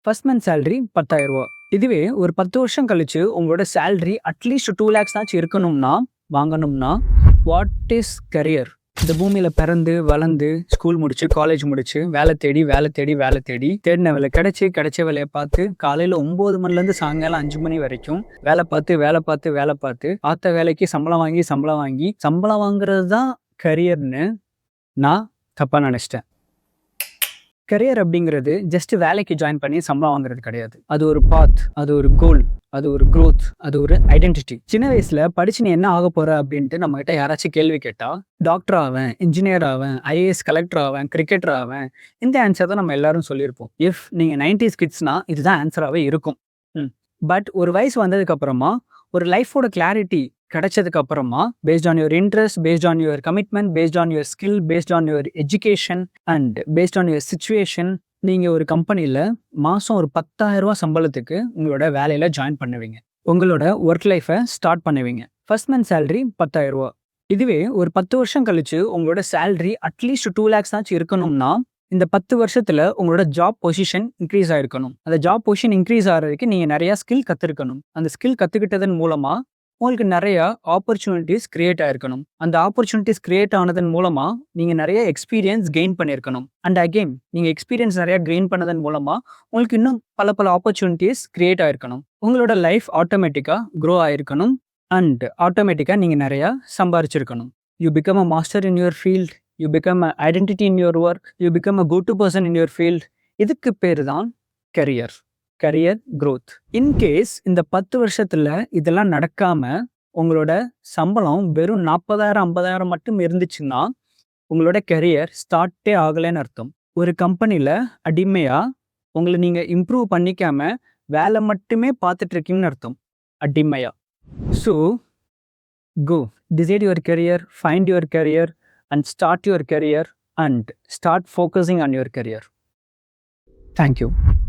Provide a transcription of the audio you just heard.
First month salary 10,000 ரூபா. இதுவே ஒரு 10 வருஷம் கழிச்சு உங்களோட சேலரி அட்லீஸ்ட் 2 lakhs ஆச்சும் இருக்கணும்னா வாங்கணும்னா வாட் இஸ் கரியர்? இந்த பூமியில பிறந்து வளர்ந்து ஸ்கூல் முடிச்சு காலேஜ் முடிச்சு வேலை தேடி தேடின வேலை கிடைச்ச வேலையை பார்த்து காலையில 9 மணிலேருந்து சாயங்காலம் 5 மணி வரைக்கும் வேலை பார்த்து ஆத்த வேலைக்கு சம்பளம் வாங்குறது தான் கரியர்னு நான் தப்பா நினைச்சிட்டேன். கரியர் அப்படிங்கிறது ஜஸ்ட் வேலைக்கு ஜாயின் பண்ணி சம்பளம் வாங்குறது கிடையாது. அது ஒரு பாத், அது ஒரு கோல், அது ஒரு growth, அது ஒரு ஐடென்டிட்டி. சின்ன வயசுல படிச்சு நீ என்ன ஆக போற அப்படின்ட்டு நம்ம கிட்ட யாராச்சும் கேள்வி கேட்டா டாக்டர் ஆவேன், இன்ஜினியர் ஆவேன், ஐஏஎஸ் கலெக்டர் ஆவேன், கிரிக்கெட்டர் ஆவேன், இந்த ஆன்சர் தான் நம்ம எல்லாரும் சொல்லியிருப்போம். இஃப் நீங்க 90s கிட்ஸ்னா இதுதான் ஆன்சராகவே இருக்கும். பட் ஒரு வயசு வந்ததுக்கு அப்புறமா ஒரு லைஃபோட கிளாரிட்டி கிடைச்சதுக்கு அப்புறமா based on your interest, based on your commitment, based on your skill, based on your education and based on your situation நீங்கள் ஒரு கம்பெனியில் மாதம் ஒரு 10,000 ரூபா சம்பளத்துக்கு உங்களோட வேலையில் ஜாயின் பண்ணுவீங்க. உங்களோட ஒர்க் லைஃப்பை ஸ்டார்ட் பண்ணுவீங்க. ஃபர்ஸ்ட் மந்த் சேலரி 10,000 ரூபா. இதுவே ஒரு 10 வருஷம் கழிச்சு உங்களோட சேலரி அட்லீஸ்ட் 2 lakhs ஆச்சும் இருக்கணும்னா இந்த 10 வருஷத்துல உங்களோட ஜாப் பொசிஷன் இன்க்ரீஸ் ஆயிருக்கணும். அந்த ஜாப் பொசிஷன் இன்க்ரீஸ் ஆகிறதுக்கு நீங்க நிறைய ஸ்கில் கத்துருக்கணும். அந்த ஸ்கில் கத்துக்கிட்டதன் மூலமா உங்களுக்கு நிறைய ஆப்பர்ச்சுனிட்டிஸ் கிரியேட் ஆயிருக்கணும். அந்த ஆப்பர்ச்சுனிட்டிஸ் கிரியேட் ஆனதன் மூலமா நீங்க நிறைய எக்ஸ்பீரியன்ஸ் கெயின் பண்ணியிருக்கணும். அண்ட் அகெயின் நீங்க எக்ஸ்பீரியன்ஸ் நிறைய கெயின் பண்ணதன் மூலமா உங்களுக்கு இன்னும் பல ஆப்பர்ச்சுனிட்டிஸ் கிரியேட் ஆயிருக்கணும். உங்களோட லைஃப் ஆட்டோமேட்டிக்கா க்ரோ ஆயிருக்கணும். அண்ட் ஆட்டோமேட்டிக்கா நீங்க நிறைய சம்பாரிச்சிருக்கணும். You become a master in your field, you become a identity in your work, you become a go-to person in your field. இதுக்கு பேர் தான் கரியர் growth. இன்கேஸ் இந்த 10 வருஷத்துல இதெல்லாம் நடக்காம உங்களோட சம்பளம் வெறும் 40,000 50,000 மட்டும் இருந்துச்சுன்னா உங்களோட கரியர் ஸ்டார்ட்டே ஆகலைன்னு அர்த்தம். ஒரு கம்பெனியில் அடிமையா உங்களை நீங்க இம்ப்ரூவ் பண்ணிக்காம வேலை மட்டுமே பார்த்துட்டு இருக்கீங்கன்னு அர்த்தம். அடிமையா. So go decide your career, find your career and start your career and start focusing on your career. Thank you.